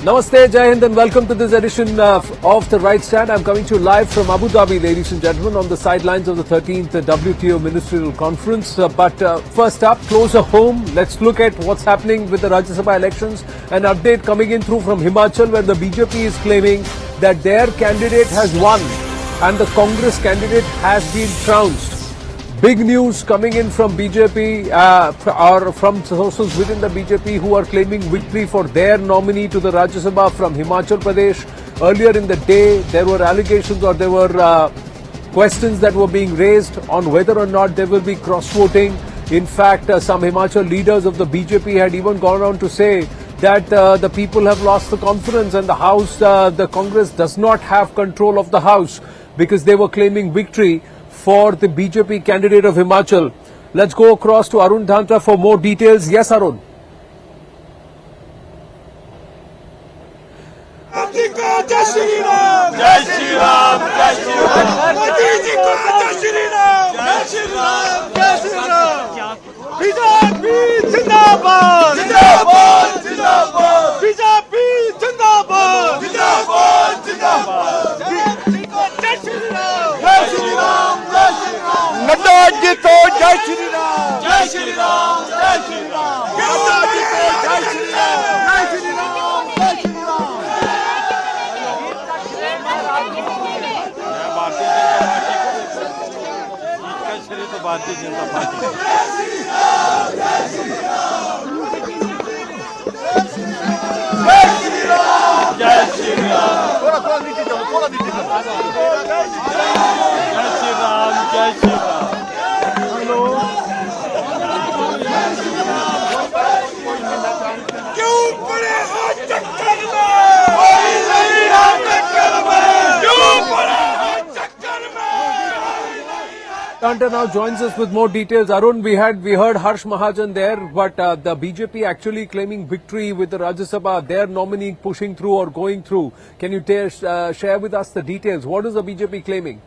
Namaste, Jai Hind, and welcome to this edition of The Right Stand. I'm coming to you live from Abu Dhabi, ladies and gentlemen, on the sidelines of the 13th WTO Ministerial Conference. But first up, closer home, let's look at what's happening with the Rajya Sabha elections. An update coming in through from Himachal, where the BJP is claiming that their candidate has won and the Congress candidate has been trounced. Big news coming in from BJP or from sources within the BJP who are claiming victory for their nominee to the Rajya Sabha from Himachal Pradesh. Earlier in the day, there were allegations or there were questions that were being raised on whether or not there will be cross-voting. In fact, some Himachal leaders of the BJP had even gone on to say that the people have lost the confidence and the House, the Congress does not have control of the House because they were claiming victory for the BJP candidate of Himachal. Let's go across to Arun Dhantra for more details. Yes, Arun. जय श्री राम जय श्री राम जय श्री राम मोदी जी को जय श्री राम जय श्री राम जय Shri Ram BJP जिंदाबाद जिंदाबाद जिंदाबाद बीजेपी जिंदाबाद जिंदाबाद जिंदाबाद जय श्री राम जय श्री राम जय श्री राम नड्डा जी को जय श्री राम जय श्री राम जय श्री राम नड्डा जी को जय श्री राम जय श्री राम जय श्री राम भारतीय जनता पार्टी जय श्री राम थोड़ा नीचे चलो थोड़ा नीचे चलो जय श्री राम जय श्री राम हेलो क्यों पड़े हो चक्कर में कोई नहीं है चक्कर में क्यों पड़े हो चक्कर में Hunter now joins us with more details. Arun, we heard Harsh Mahajan there, but the BJP actually claiming victory with the Rajya Sabha, their nominee pushing through or going through. Can you share with us the details? What is the BJP claiming?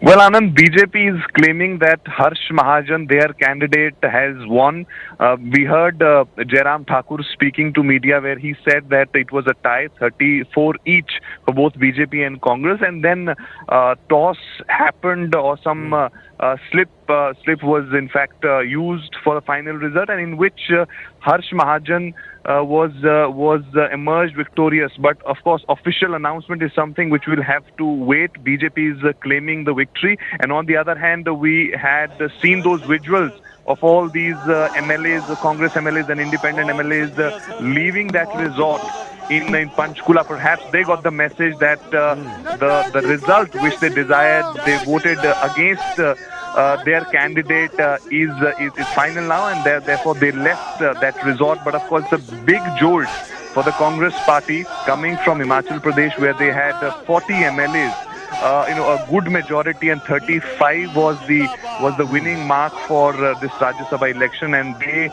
Well, Anand, BJP is claiming that Harsh Mahajan, their candidate, has won. We heard Jairam Thakur speaking to media where he said that it was a tie, 34 each for both BJP and Congress, and then toss happened or some slip was in fact used for the final result, and in which Harsh Mahajan was emerged victorious. But of course, official announcement is something which will have to wait. BJP is claiming the victory, and on the other hand, we had seen those visuals of all these MLAs, Congress MLAs and independent MLAs leaving that resort in Panchkula. Perhaps they got the message that the result which they desired, they voted against their candidate is final now, and therefore they left that resort. But of course, the big jolt for the Congress party coming from Himachal Pradesh, where they had 40 MLAs, a good majority, and 35 was the winning mark for this Rajya Sabha election, and they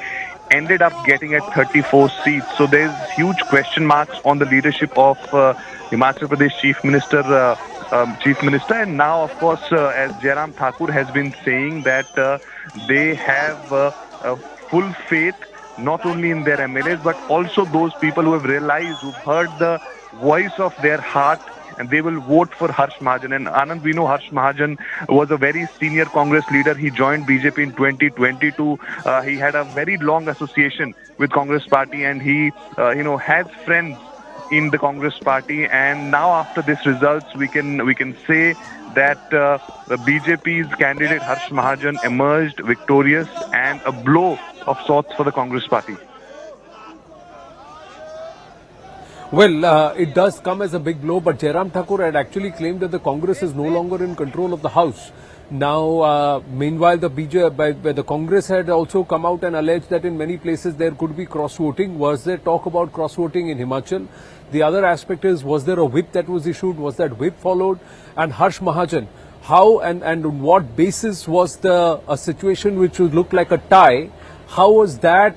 ended up getting at 34 seats. So there's huge question marks on the leadership of Himachal Pradesh Chief Minister, and now, of course, as Jairam Thakur has been saying, that they have full faith not only in their MLAs but also those people who have realized, who've heard the voice of their heart, and they will vote for Harsh Mahajan. And Anand, we know Harsh Mahajan was a very senior Congress leader. He joined BJP in 2022. He had a very long association with Congress party, and he, has friends in the Congress party. And now, after this results, we can say that the BJP's candidate Harsh Mahajan emerged victorious, and a blow of sorts for the Congress party. Well, it does come as a big blow, but Jairam Thakur had actually claimed that the Congress is no longer in control of the House. Now, meanwhile, the Congress had also come out and alleged that in many places there could be cross-voting. Was there talk about cross-voting in Himachal? The other aspect is, was there a whip that was issued? Was that whip followed? And Harsh Mahajan, how and on what basis was a situation which would look like a tie How was that,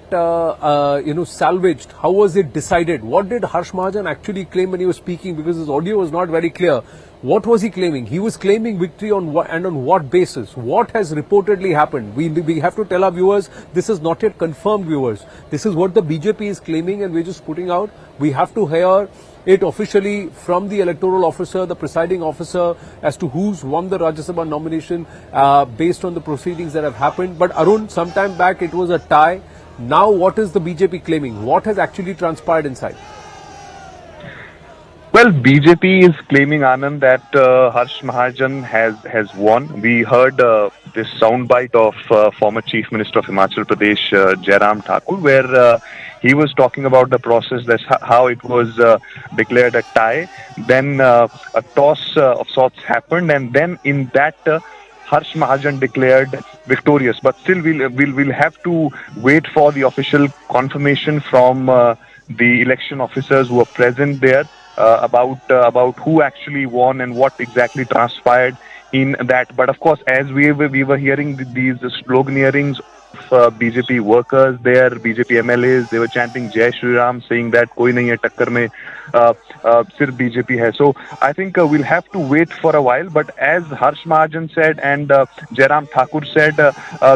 salvaged? How was it decided? What did Harsh Mahajan actually claim when he was speaking? Because his audio was not very clear. What was he claiming? He was claiming victory on what and on what basis? What has reportedly happened? We have to tell our viewers this is not yet confirmed, viewers. This is what the BJP is claiming, and we're just putting out. We have to hear it officially from the electoral officer, the presiding officer, as to who's won the Rajya Sabha nomination based on the proceedings that have happened. But Arun, sometime back it was a tie. Now what is the BJP claiming? What has actually transpired inside? Well, BJP is claiming, Anand, that Harsh Mahajan has won. We heard this soundbite of former Chief Minister of Himachal Pradesh, Jairam Thakur, where he was talking about the process, that's how it was declared a tie. Then a toss of sorts happened, and then in that Harsh Mahajan declared victorious. But still, we'll have to wait for the official confirmation from the election officers who were present there. About who actually won and what exactly transpired in that. But of course, as we were hearing these sloganeerings of BJP workers there, BJP MLAs, they were chanting Jai Shri Ram, saying that koi nahi hai takkar mein, sirf BJP hai. So I think we'll have to wait for a while. But as Harsh Mahajan said and Jairam Thakur said,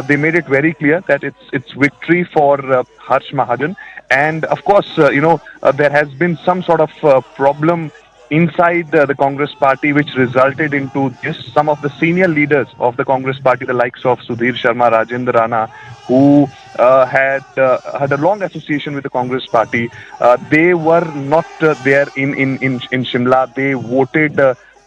they made it very clear that it's victory for Harsh Mahajan. And of course, there has been some sort of problem inside the Congress party, which resulted into this. Some of the senior leaders of the Congress party, the likes of Sudhir Sharma, Rajendra Rana, who had a long association with the Congress party, they were not there in Shimla. They voted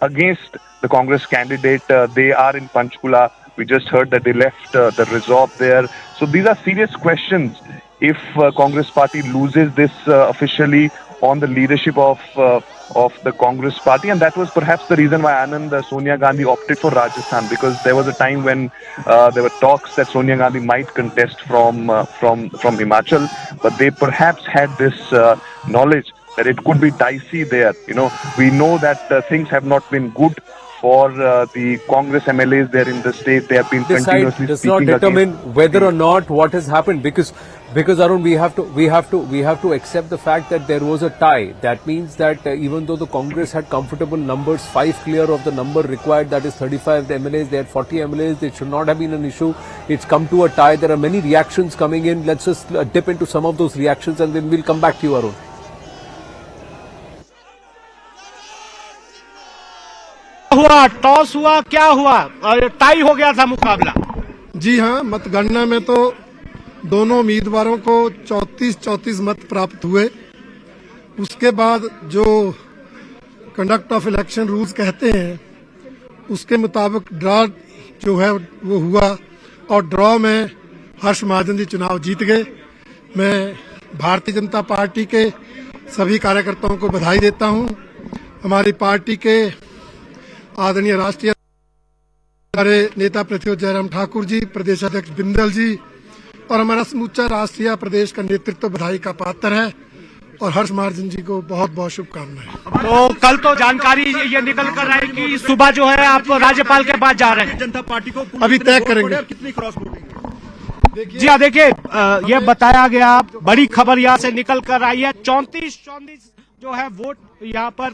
against the Congress candidate. They are in Panchkula. We just heard that they left the resort there. So these are serious questions. If Congress party loses this officially on the leadership of the Congress party, and that was perhaps the reason why Anand Sonia Gandhi opted for Rajasthan, because there was a time when there were talks that Sonia Gandhi might contest from Himachal, but they perhaps had this knowledge that it could be dicey there. We know that things have not been good for the Congress MLAs there in the state. They have been continuously does speaking not determine against whether or not what has happened, because Arun, we have to accept the fact that there was a tie. That means that even though the Congress had comfortable numbers, 5 clear of the number required, that is 35 MLAs, they had 40 MLAs, it should not have been an issue. It's come to a tie. There are many reactions coming in. Let's just dip into some of those reactions and then we'll come back to you, Arun. हुआ toss हुआ, क्या हुआ, tie हो गया था मुकाबला? जी हां, मतगणना में तो दोनों उम्मीदवारों को 34 मत प्राप्त हुए। उसके बाद जो कंडक्ट ऑफ इलेक्शन रूल्स कहते हैं उसके मुताबिक ड्रॉ जो है वो हुआ और ड्रॉ में हर्ष महाजन जी चुनाव जीत गए। मैं भारतीय जनता पार्टी के सभी कार्यकर्ताओं को बधाई देता हूं। हमारी पार्टी के आदरणीय राष्ट्रीय नेता प्रतिपक्ष जयराम ठाकुर जी, प्रदेश अध्यक्ष बिंदल जी और हमारा समूचा राष्ट्रीय प्रदेश का नेतृत्व बधाई का पात्र है और हर्ष महाजन जी को बहुत बहुत शुभकामनाएं। तो कल तो जानकारी ये निकल कर आई कि सुबह जो है आप राज्यपाल के पास जा रहे हैं। जनता पार्टी को अभी तय करेंगे कितनी क्रॉस वोटिंग। जी हाँ, देखिए ये बताया गया, बड़ी खबर यहाँ से निकल कर आई है। 34 जो है वोट यहाँ पर।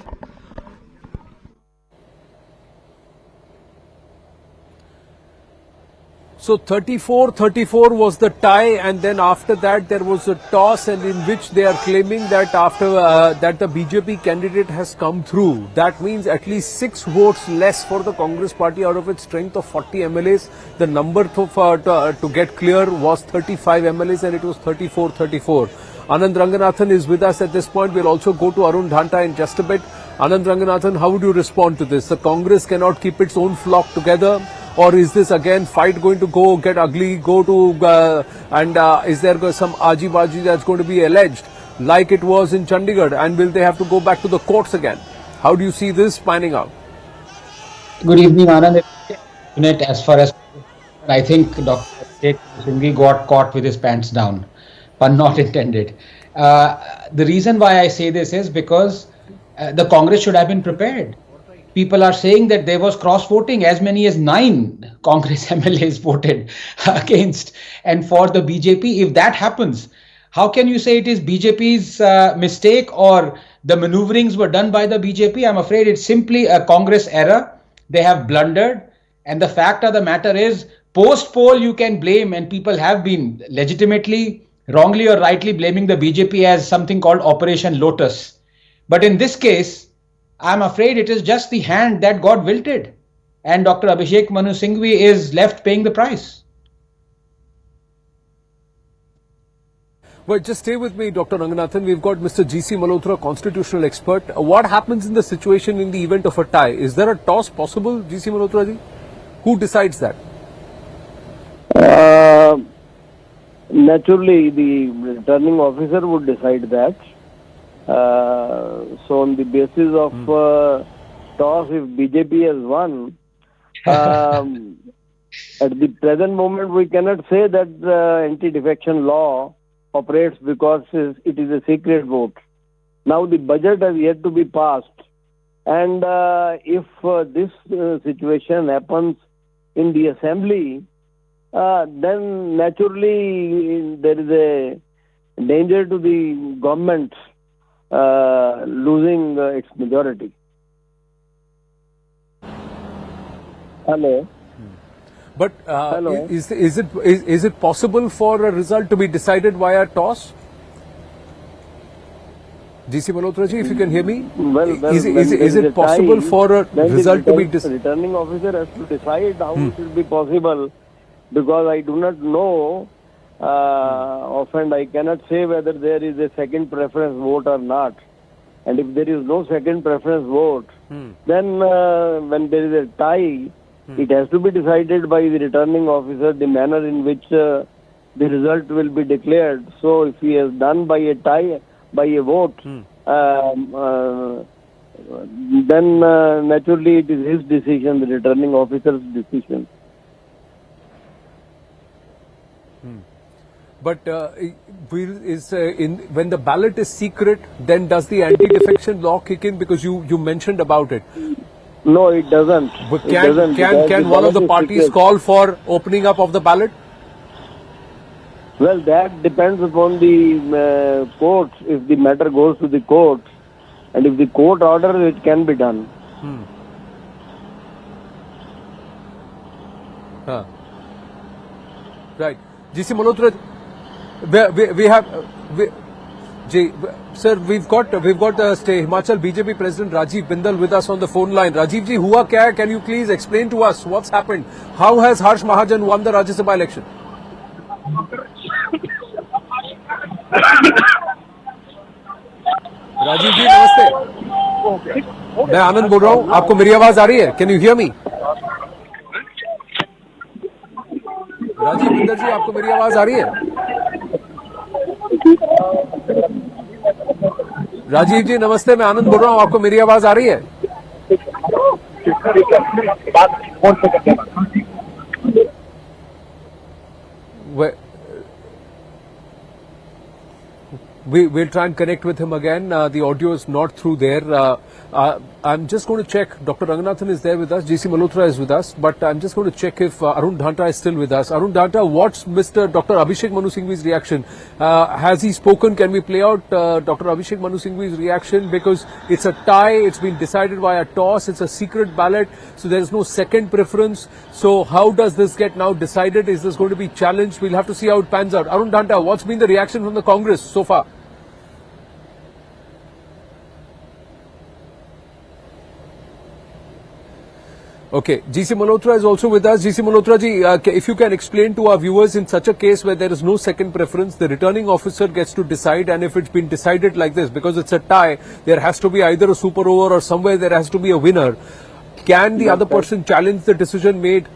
So 34 was the tie, and then after that there was a toss, and in which they are claiming that after that the BJP candidate has come through. That means at least 6 votes less for the Congress party out of its strength of 40 MLAs. The number to get clear was 35 MLAs, and it was 34. Anand Ranganathan is with us at this point. We'll also go to Arun Dhanta in just a bit. Anand Ranganathan, how would you respond to this? The Congress cannot keep its own flock together. Or is this again fight going to get ugly, is there some aji-baji that's going to be alleged like it was in Chandigarh, and will they have to go back to the courts again? How do you see this panning out? Good evening, Anand. As far as I think Dr. Singhi got caught with his pants down, pun not intended. The reason why I say this is because the Congress should have been prepared. people are saying that there was cross voting. As many as 9 Congress MLAs voted against and for the BJP. If that happens, how can you say it is BJP's mistake or the maneuverings were done by the BJP? I'm afraid it's simply a Congress error. They have blundered. And the fact of the matter is, post poll you can blame, and people have been legitimately, wrongly or rightly blaming the BJP as something called Operation Lotus. But in this case, I'm afraid it is just the hand that got wilted, and Dr. Abhishek Manu Singhvi is left paying the price. Well, just stay with me, Dr. Ranganathan. We've got Mr. G.C. Malhotra, constitutional expert. What happens in the situation in the event of a tie? Is there a toss possible, G.C. Malhotra ji? Who decides that? Naturally, the returning officer would decide that. So on the basis of toss, if BJP has won, at the present moment we cannot say that the anti-defection law operates because it is a secret vote. Now the budget has yet to be passed, and if this situation happens in the assembly, then naturally there is a danger to the government losing its majority. Hello. But Hello. is it possible for a result to be decided via toss? G.C. Malhotra ji, if you can hear me, is it possible for a result to be decided? The returning officer has to decide how it will be possible, because I do not know. Often I cannot say whether there is a second preference vote or not. And if there is no second preference vote, then when there is a tie, it has to be decided by the returning officer the manner in which the result will be declared. So if he has done by a tie, by a vote, then naturally it is his decision, the returning officer's decision. But when the ballot is secret, then does the anti-defection law kick in? Because you mentioned about it. No, it doesn't. But can one of the parties call for opening up of the ballot? Well, that depends upon the courts. If the matter goes to the court, and if the court orders, it can be done. Right. G.C. Malhotra, sir, we've got Himachal BJP President Rajiv Bindal with us on the phone line. Rajiv ji, hua kya hai? Can you please explain to us what's happened? How has Harsh Mahajan won the Rajya Sabha election? Rajiv जी नमस्ते, मैं आनंद बोल रहा हूँ, आपको मेरी आवाज आ रही है? Can you hear me? Rajiv Bindal ji, आपको मेरी आवाज आ रही है? राजीव जी नमस्ते, मैं आनंद बोल रहा हूँ, आपको मेरी आवाज आ रही है? We'll try and connect with him again. The audio is not through there. I'm just going to check. Dr. Ranganathan is there with us. G.C. Malhotra is with us. But I'm just going to check if Arun Dhanta is still with us. Arun Dhanta, what's Dr. Abhishek Manu Singhvi's reaction? Has he spoken? Can we play out Dr. Abhishek Manu Singhvi's reaction? Because it's a tie. It's been decided via toss. It's a secret ballot. So there is no second preference. So how does this get now decided? Is this going to be challenged? We'll have to see how it pans out. Arun Dhanta, what's been the reaction from the Congress so far? Okay, G.C. Malhotra is also with us. G.C. Malhotra ji, if you can explain to our viewers, in such a case where there is no second preference, the returning officer gets to decide, and if it's been decided like this, because it's a tie, there has to be either a super over or somewhere there has to be a winner. Can the other person challenge the decision made?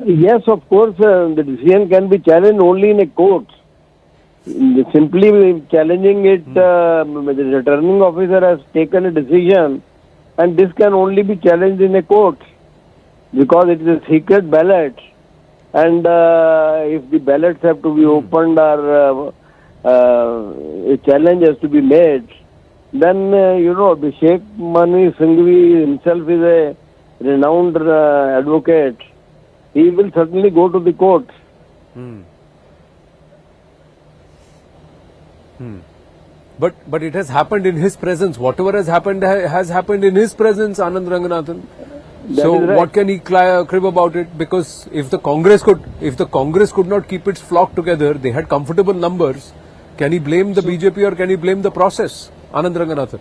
Yes, of course, the decision can be challenged only in a court. Simply challenging it, the returning officer has taken a decision, and this can only be challenged in a court, because it is a secret ballot, and if the ballots have to be opened or a challenge has to be made, then Abhishek Manu Singhvi himself is a renowned advocate. He will certainly go to the court. But it has happened in his presence. Whatever has happened in his presence, Anand Ranganathan. So is right. what can he crib about it? Because if the Congress could not keep its flock together, they had comfortable numbers. Can he blame the BJP or can he blame the process, Anand Ranganathan?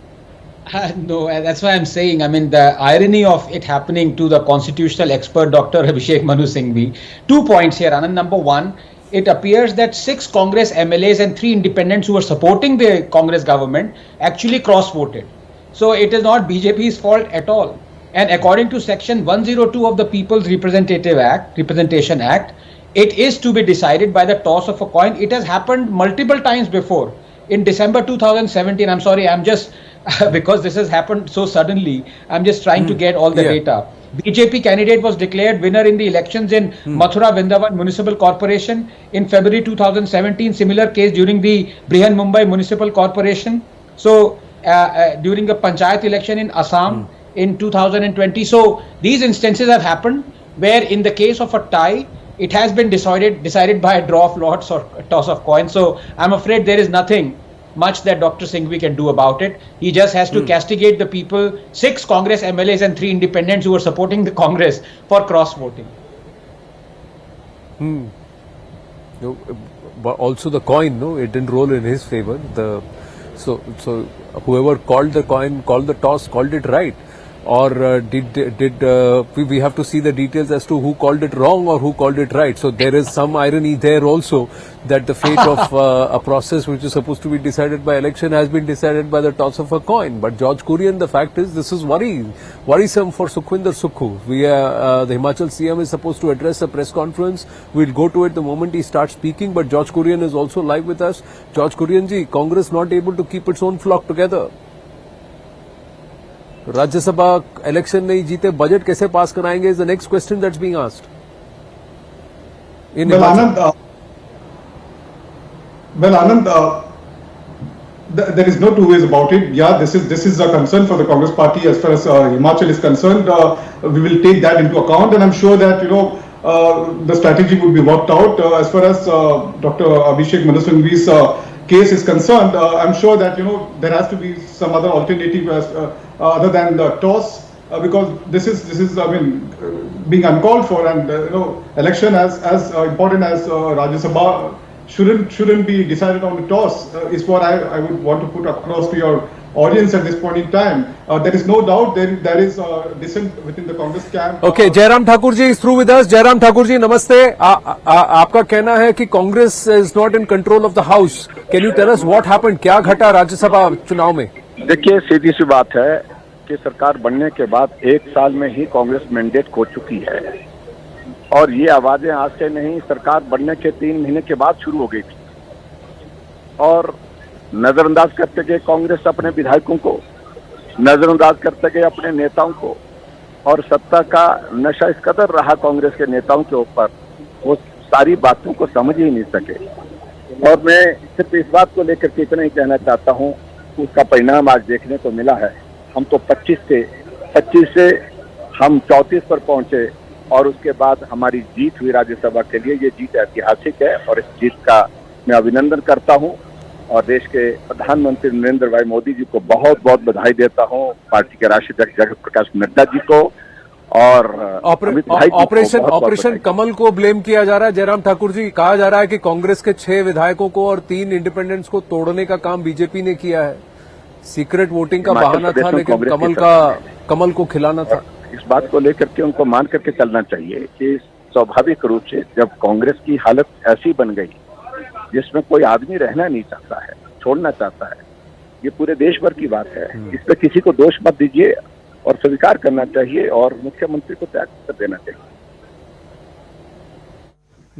No, that's why I'm saying, I mean, the irony of it happening to the constitutional expert, Dr. Abhishek Manu Singhvi. 2 points here, Anand. Number one, it appears that 6 Congress MLAs and 3 independents who were supporting the Congress government actually cross-voted. So it is not BJP's fault at all. And according to Section 102 of the People's Representation Act, it is to be decided by the toss of a coin. It has happened multiple times before. In December 2017, I'm sorry, I'm just, because this has happened so suddenly, I'm just trying to get all the data. BJP candidate was declared winner in the elections in Mathura Vrindavan Municipal Corporation in February 2017. Similar case during the Brihan Mumbai Municipal Corporation. So during the Panchayat election in Assam in 2020. So these instances have happened where in the case of a tie, it has been decided by a draw of lots or a toss of coins. So I'm afraid there is nothing much that Dr. Singhvi can do about it. He just has to castigate the people, 6 Congress MLAs and 3 independents who were supporting the Congress for cross-voting. But also the coin, no, it didn't roll in his favor. So whoever called the coin, called the toss, called it right. Or did we have to see the details as to who called it wrong or who called it right? So there is some irony there also that the fate of a process which is supposed to be decided by election has been decided by the toss of a coin. But George Kurian, the fact is this is worrisome for Sukhwinder Sukhu. The Himachal CM is supposed to address a press conference. We'll go to it the moment he starts speaking. But George Kurian is also live with us. George Kurian ji, Congress not able to keep its own flock together. राज्य सभा election नहीं जीते budget कैसे पास कराएंगे is the next question that's being asked. Anand, there is no two ways about it. Yeah, this is a concern for the Congress party as far as Himachal is concerned. We will take that into account, and I'm sure that the strategy would be worked out. As far as Dr. Abhishek Manu Singhvi's case is concerned, I'm sure that there has to be some other alternative other than the toss, because this is I mean being uncalled for, and election as important as Rajya Sabha shouldn't be decided on the toss is what I would want to put across to your audience at this point in time. There is no doubt there is dissent within the Congress camp. Okay, Jairam Thakur ji is through with us. Jairam Thakur ji, namaste. आपका कहना है कि Congress is not in control of the house. Can you tell us what happened? क्या घटा राज्यसभा चुनाव में? देखिए, सीधी सी बात है कि सरकार बनने के बाद 1 साल में ही कांग्रेस मैंडेट खो चुकी है, और ये आवाजें आज से नहीं, सरकार बनने के 3 महीने के बाद शुरू हो गई थी, और नजरअंदाज करते गए कांग्रेस अपने विधायकों को, नजरअंदाज करते गए अपने नेताओं को, और सत्ता का नशा इस कदर रहा कांग्रेस के नेताओं के ऊपर, वो सारी बातों को समझ ही नहीं सके। और मैं सिर्फ इस बात को लेकर के इतना ही कहना चाहता हूँ, उसका परिणाम आज देखने को मिला है। हम तो 25 से हम 34 पर पहुंचे, और उसके बाद हमारी जीत हुई राज्यसभा के लिए। ये जीत ऐतिहासिक है, और इस जीत का मैं अभिनंदन करता हूं, और देश के प्रधानमंत्री नरेंद्र भाई मोदी जी को बहुत बहुत बधाई देता हूं, पार्टी के राष्ट्रीय अध्यक्ष जगत प्रकाश नड्डा जी को, और ऑपरेशन कमल को ब्लेम किया जा रहा है। जयराम ठाकुर जी, कहा जा रहा है कि कांग्रेस के 6 विधायकों को और 3 इंडिपेंडेंट्स को तोड़ने का काम बीजेपी ने किया है। सीक्रेट वोटिंग का बहाना था, लेकिन कमल को खिलाना था। इस बात को लेकर के उनको मान करके चलना चाहिए कि स्वाभाविक रूप से जब कांग्रेस की हालत ऐसी बन गई जिसमें कोई आदमी रहना नहीं चाहता है, छोड़ना चाहता है, ये पूरे देश भर की बात है। इस पर किसी को दोष मत दीजिए, और स्वीकार करना चाहिए, और मुख्यमंत्री को त्याग कर देना चाहिए।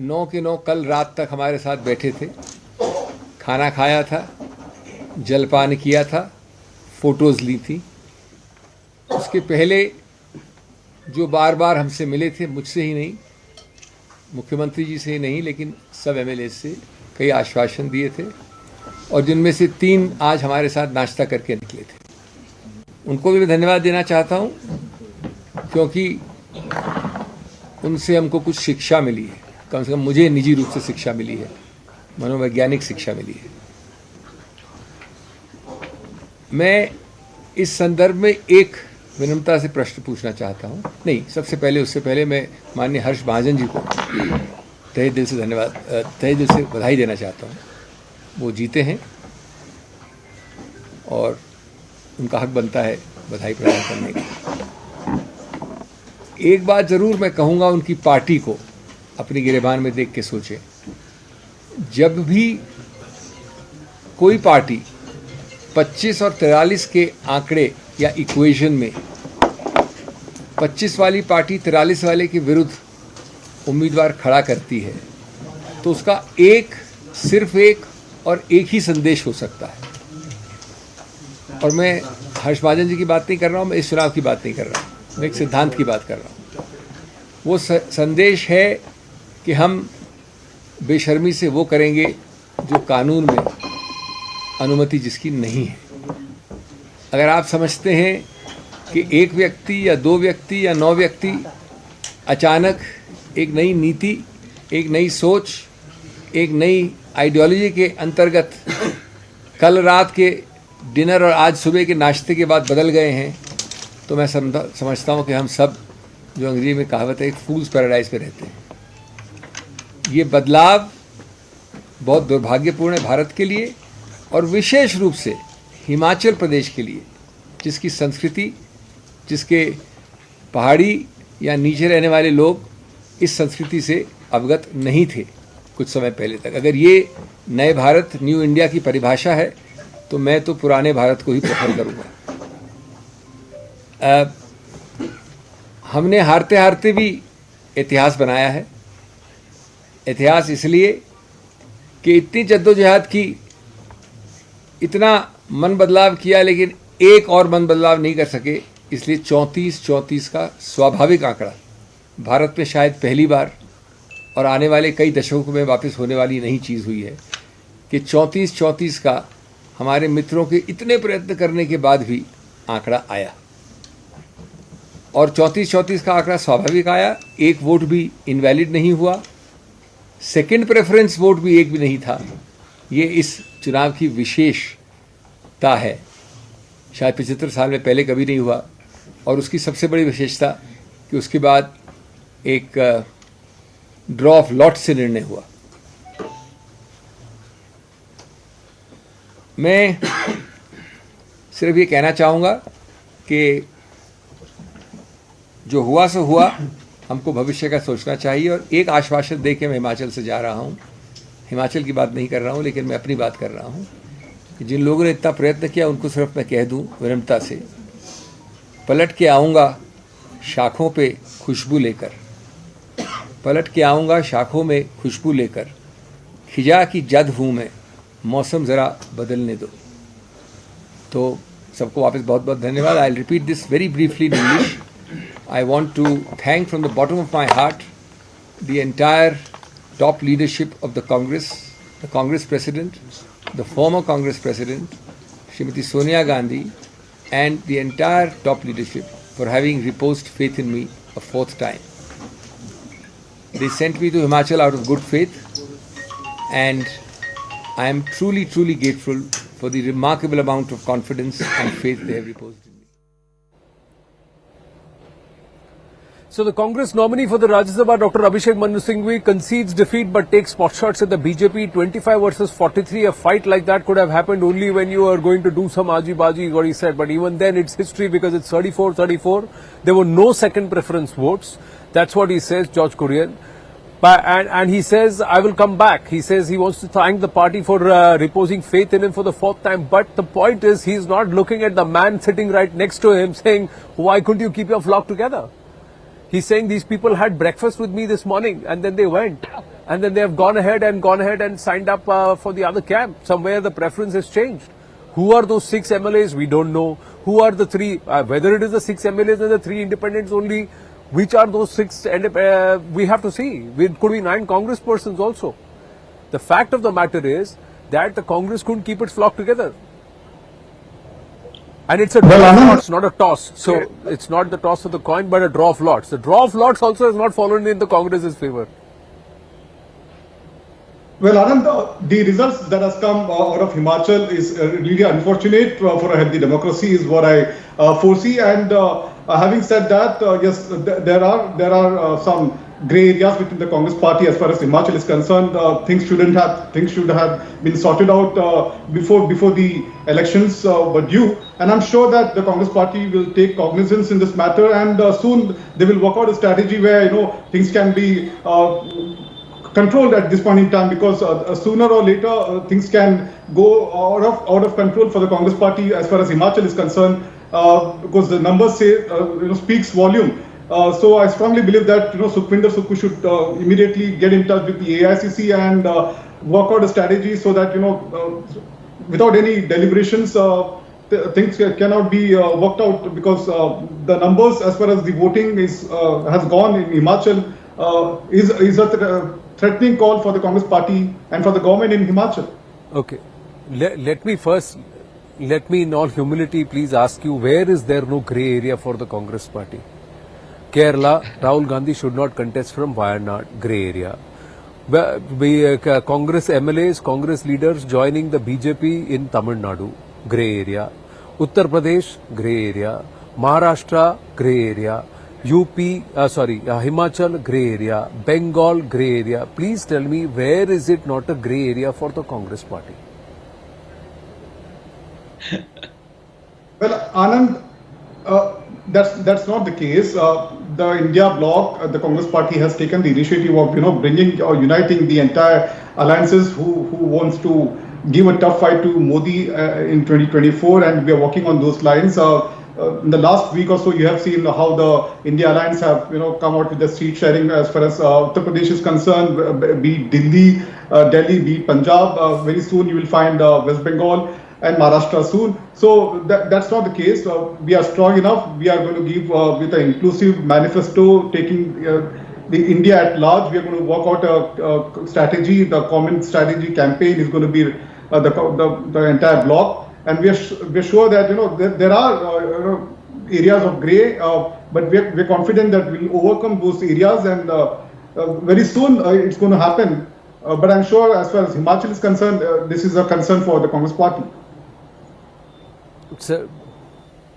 9 के 9 कल रात तक हमारे साथ बैठे थे, खाना खाया था, जलपान किया था, फोटोज ली थी। उसके पहले जो बार बार हमसे मिले थे, मुझसे ही नहीं, मुख्यमंत्री जी से ही नहीं, लेकिन सब एमएलए से कई आश्वासन दिए थे। और जिनमें से 3 आज हमारे साथ नाश्ता करके निकले थे। उनको भी मैं धन्यवाद देना चाहता हूं, क्योंकि उनसे हमको कुछ शिक्षा मिली है, कम से कम मुझे निजी रूप से शिक्षा मिली है, मनोवैज्ञानिक शिक्षा मिली है। मैं इस संदर्भ में एक विनम्रता से प्रश्न पूछना चाहता हूं। नहीं, उससे पहले मैं माननीय हर्ष महाजन जी को तहे दिल से धन्यवाद, तहे दिल से बधाई देना चाहता हूं। वो जीते हैं और उनका हक बनता है बधाई प्रदान करने का। एक बात जरूर मैं कहूँगा, उनकी पार्टी को अपनी गिरेबान में देख के सोचें। जब भी कोई पार्टी 25 और 43 के आंकड़े या इक्वेशन में 25 वाली पार्टी 43 वाले के विरुद्ध उम्मीदवार खड़ा करती है, तो उसका सिर्फ एक ही संदेश हो सकता है। और मैं हर्ष महाजन जी की बात नहीं कर रहा हूँ, मैं इस चुनाव की बात नहीं कर रहा हूँ, मैं एक सिद्धांत की बात कर रहा हूँ। वो संदेश है कि हम बेशर्मी से वो करेंगे जो कानून में अनुमति जिसकी नहीं है। अगर आप समझते हैं कि एक व्यक्ति या 2 व्यक्ति या 9 व्यक्ति अचानक एक नई नीति, एक नई सोच, एक नई आइडियोलॉजी के अंतर्गत कल रात के डिनर और आज सुबह के नाश्ते के बाद बदल गए हैं, तो मैं समझता हूँ कि हम सब, जो अंग्रेजी में कहावत है, एक फूल्स पैराडाइज पे रहते हैं। ये बदलाव बहुत दुर्भाग्यपूर्ण है भारत के लिए, और विशेष रूप से हिमाचल प्रदेश के लिए, जिसकी संस्कृति, जिसके पहाड़ी या नीचे रहने वाले लोग इस संस्कृति से अवगत नहीं थे कुछ समय पहले तक। अगर ये नए भारत, न्यू इंडिया की परिभाषा है, तो मैं तो पुराने भारत को ही प्रेफर करूँगा। हमने हारते हारते भी इतिहास बनाया है। इतिहास इसलिए कि इतनी जद्दोजहद की, इतना मन बदलाव किया, लेकिन एक और मन बदलाव नहीं कर सके। इसलिए 34 का स्वाभाविक आंकड़ा भारत में शायद पहली बार, और आने वाले कई दशकों में वापस होने वाली नई चीज़ हुई है कि 34 का हमारे मित्रों के इतने प्रयत्न करने के बाद भी आंकड़ा आया। और 34 का आंकड़ा स्वाभाविक आया, एक वोट भी इनवैलिड नहीं हुआ, सेकंड प्रेफरेंस वोट भी एक भी नहीं था। ये इस चुनाव की विशेषता है, शायद 75 साल में पहले कभी नहीं हुआ। और उसकी सबसे बड़ी विशेषता कि उसके बाद एक ड्रॉ ऑफ लॉट से निर्णय हुआ। मैं सिर्फ ये कहना चाहूँगा कि जो हुआ सो हुआ, हमको भविष्य का सोचना चाहिए। और एक आश्वासन दे के मैं हिमाचल से जा रहा हूँ, हिमाचल की बात नहीं कर रहा हूँ, लेकिन मैं अपनी बात कर रहा हूँ कि जिन लोगों ने इतना प्रयत्न किया, उनको सिर्फ मैं कह दूँ विनम्रता से, पलट के आऊँगा शाखों पे खुशबू लेकर, पलट के आऊँगा शाखों में खुशबू लेकर, खिजा की जद हूँ मैं, मौसम ज़रा बदलने दो। तो सबको वापस बहुत बहुत धन्यवाद। I will repeat this very briefly in English. I want to thank from the bottom of my heart the entire top leadership of the Congress, the Congress President, the former Congress President, Srimati Sonia Gandhi, and the entire top leadership for having reposed faith in me a 4th time. They sent me to Himachal out of good faith, and I am truly, truly grateful for the remarkable amount of confidence and faith they have reposed in me. So the Congress nominee for the Rajya Sabha, Dr. Abhishek Manu Singhvi, concedes defeat but takes potshots at the BJP. 25 versus 43. A fight like that could have happened only when you are going to do some aji-baji, what he said. But even then, it's history because it's 34-34. There were no second preference votes. That's what he says, George Kurian. And he says, I will come back. He says he wants to thank the party for reposing faith in him for the 4th time. But the point is, he's not looking at the man sitting right next to him saying, why couldn't you keep your flock together? He's saying these people had breakfast with me this morning and then they went. And then they have gone ahead and signed up for the other camp. Somewhere the preference has changed. Who are those 6 MLAs? We don't know. Who are the 3? Whether it is the 6 MLAs and the 3 independents only, which are those 6? We have to see. It could be 9 Congress persons also. The fact of the matter is that the Congress couldn't keep its flock together. And it's a draw of lots, not a toss. So it's not the toss of the coin, but a draw of lots. The draw of lots also has not fallen in the Congress's favor. Well, Anand, the results that has come out of Himachal is really unfortunate for a healthy democracy, is what I foresee. And having said that, yes, there are some grey areas within the Congress party as far as Himachal is concerned. Things should have been sorted out before the elections were due. And I'm sure that the Congress party will take cognizance in this matter, and soon they will work out a strategy where things can be controlled at this point in time, because sooner or later things can go out of control for the Congress party as far as Himachal is concerned, because the numbers say speaks volume. So I strongly believe that Sukhwinder Sukhu should immediately get in touch with the AICC and work out a strategy so that without any deliberations things cannot be worked out, because the numbers as far as the voting is has gone in Himachal is a threatening call for the Congress party and for the government in Himachal. Okay, let me in all humility please ask you, where is there no grey area for the Congress party? Kerala, Rahul Gandhi should not contest from Wayanad, grey area. Congress MLAs, Congress leaders joining the BJP in Tamil Nadu, grey area. Uttar Pradesh, grey area. Maharashtra, grey area. Himachal, grey area. Bengal, grey area. Please tell me, where is it not a grey area for the Congress party? Well, Anand, that's not the case. The India bloc, the Congress party has taken the initiative of bringing or uniting the entire alliances who wants to give a tough fight to Modi in 2024, and we are working on those lines. In the last week or so, you have seen how the India Alliance have come out with the seat sharing as far as Uttar Pradesh is concerned, be it Delhi, be it Punjab. Very soon you will find West Bengal and Maharashtra soon. So that's not the case. We are strong enough. We are going to give with an inclusive manifesto, taking the India at large. We are going to work out a strategy. The common strategy campaign is going to be the entire bloc. And we are sure that there are areas of grey, but we're confident that we'll overcome those areas, and very soon it's going to happen. But I'm sure as far as Himachal is concerned, this is a concern for the Congress party.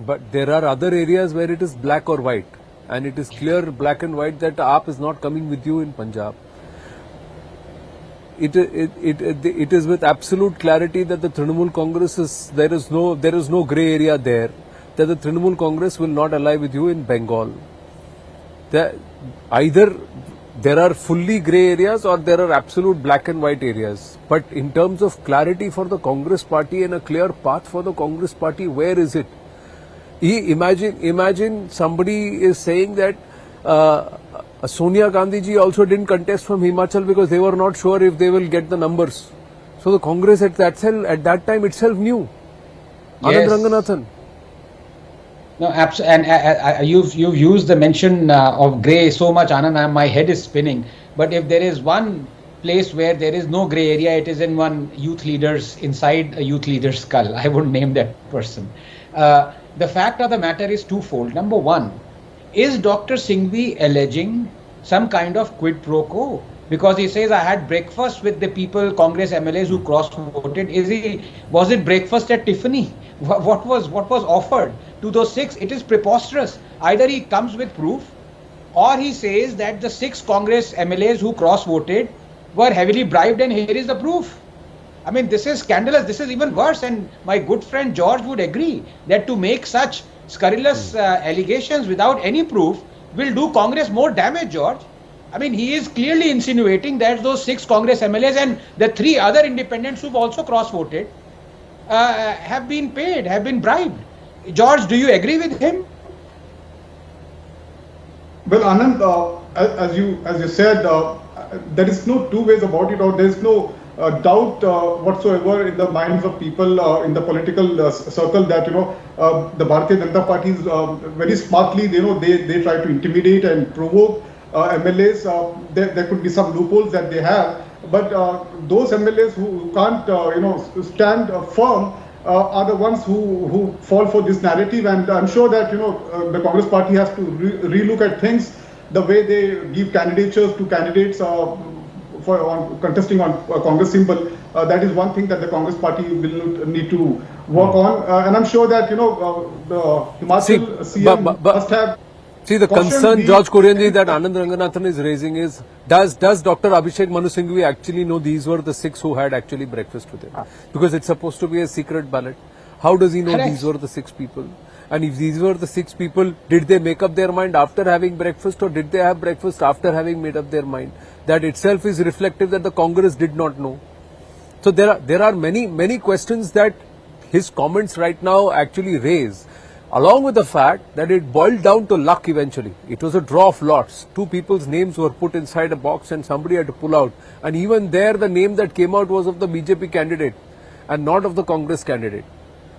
But there are other areas where it is black or white, and it is clear black and white that AAP is not coming with you in Punjab. It is with absolute clarity that the Trinamool Congress there is no grey area there, that the Trinamool Congress will not ally with you in Bengal. Either there are fully grey areas or there are absolute black and white areas. But in terms of clarity for the Congress party and a clear path for the Congress party, where is it? Imagine somebody is saying that Sonia Gandhi ji also didn't contest from Himachal because they were not sure if they will get the numbers. So the Congress at that time itself knew. Yes. Anand Ranganathan. No, absolutely. And you've used the mention of grey so much, Anand, my head is spinning. But if there is one place where there is no grey area, it is in inside a youth leader's skull. I wouldn't name that person. The fact of the matter is twofold. Number one, is Dr. Singhvi alleging some kind of quid pro quo? Because he says, I had breakfast with the people, Congress MLAs who cross-voted. Was it breakfast at Tiffany? What was offered to those 6? It is preposterous. Either he comes with proof, or he says that the 6 Congress MLAs who cross-voted were heavily bribed, and here is the proof. I mean, this is scandalous. This is even worse. And my good friend George would agree that to make such scurrilous allegations without any proof will do Congress more damage, George. I mean, he is clearly insinuating that those 6 Congress MLAs and the 3 other independents who've also cross-voted have been paid, have been bribed. George, do you agree with him? Well, Anand, as you said, there is no two ways about it, or there is no doubt whatsoever in the minds of people in the political circle that the Bharatiya Janata Party is very smartly they try to intimidate and provoke MLAs. There could be some loopholes that they have, But those MLAs who can't, stand firm are the ones who fall for this narrative. And I'm sure that, the Congress party has to relook at things, the way they give candidatures to candidates for contesting on Congress symbol. That is one thing that the Congress party will need to work on. And I'm sure that, the Himachal CM must have... See, the concern, George Koreanji, that Anand Ranganathan is raising is, does Dr. Abhishek Manu Singhvi actually know these were the 6 who had actually breakfast with him? Because it's supposed to be a secret ballot. How does he know these were the 6 people? And if these were the 6 people, did they make up their mind after having breakfast, or did they have breakfast after having made up their mind? That itself is reflective that the Congress did not know. So there are many questions that his comments right now actually raise, along with the fact that it boiled down to luck eventually. It was a draw of lots. 2 people's names were put inside a box and somebody had to pull out. And even there, the name that came out was of the BJP candidate and not of the Congress candidate.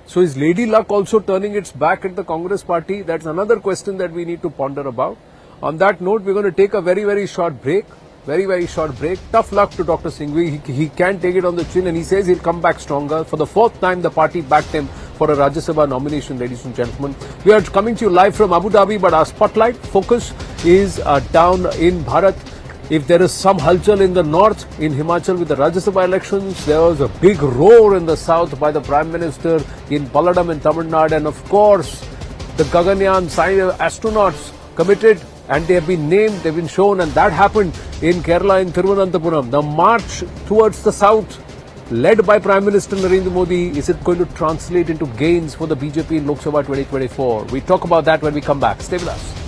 So is Lady Luck also turning its back at the Congress party? That's another question that we need to ponder about. On that note, we're going to take a very short break. Very short break. Tough luck to Dr. Singhvi. He can take it on the chin, and he says he'll come back stronger. For the 4th time, the party backed him for a Rajya Sabha nomination, ladies and gentlemen. We are coming to you live from Abu Dhabi, but our spotlight focus is down in Bharat. If there is some halchal in the north, in Himachal with the Rajya Sabha elections, there was a big roar in the south by the Prime Minister in Palladam in Tamil Nadu, and of course, the Gaganyaan astronauts committed, and they have been named, they've been shown, and that happened in Kerala, in Thiruvananthapuram. The march towards the south, led by Prime Minister Narendra Modi, is it going to translate into gains for the BJP in Lok Sabha 2024? We talk about that when we come back. Stay with us.